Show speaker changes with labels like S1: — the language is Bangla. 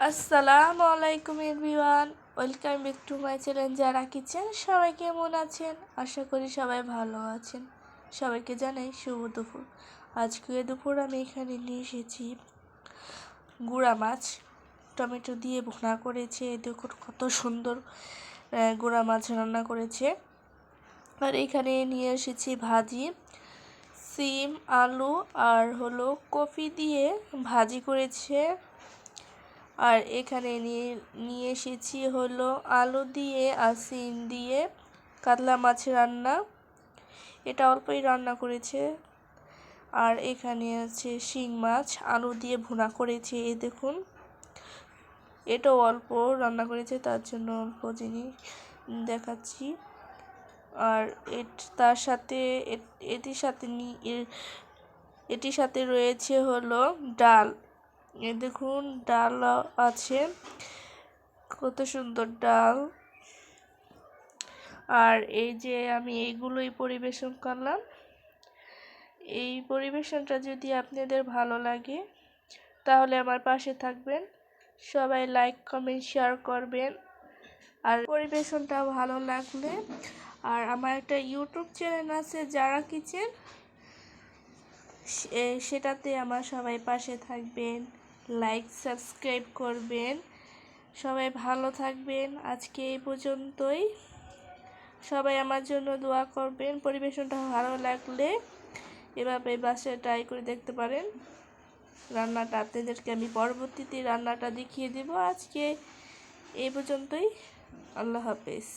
S1: আসসালামু আলাইকুম everyone, welcome back to my channel যারা কিচেন। সবাই কেমন আছেন? আশা করি সবাই ভালো আছেন। সবাইকে জানাই শুভ দুপুর। আজকে দুপুর আমি এখানে নিয়ে এসেছি গুঁড়া মাছ, টমেটো দিয়ে ভুনা করেছে। দেখুন কত সুন্দর গুঁড়া মাছ রান্না করেছে। আর এখানে নিয়ে এসেছি ভাজি, সিম, আলু আর কফি দিয়ে ভাজি করেছে। আর এখানে নিয়ে এসেছি আলু দিয়ে আর সিম দিয়ে কাতলা মাছ রান্না। এটা অল্পই রান্না করেছে। আর এখানে আছে শিং মাছ, আলু দিয়ে ভুনা করেছে। এই দেখুন, এটাও অল্প রান্না করেছে, তার জন্য অল্প জিনিস দেখাচ্ছি। আর তার সাথে এটির সাথে রয়েছে ডাল। এই দেখুন, ডাল আছে, কত সুন্দর ডাল। আর এই যে আমি এইগুলোই পরিবেশন করলাম। এই পরিবেশনটা যদি আপনাদের ভালো লাগে তাহলে আমার পাশে থাকবেন, সবাই লাইক কমেন্ট শেয়ার করবেন। আর পরিবেশনটা ভালো লাগলে, আর আমার একটা ইউটিউব চ্যানেল আছে যারা কিচেন, সেটাতে আমার সবাই পাশে থাকবেন, লাইক সাবস্ক্রাইব করবেন। সবাই ভালো থাকবেন। আজকে এই পর্যন্তই। সবাই আমার জন্য দোয়া করবেন। পরিবেশনটা ভালো লাগলে এভাবে বাসায় ট্রাই করে দেখতে পারেন। রান্নাটা আপনাদেরকে আমি পরবর্তীতে রান্নাটা দেখিয়ে দেব। আজকে এই পর্যন্তই। আল্লাহ হাফেজ।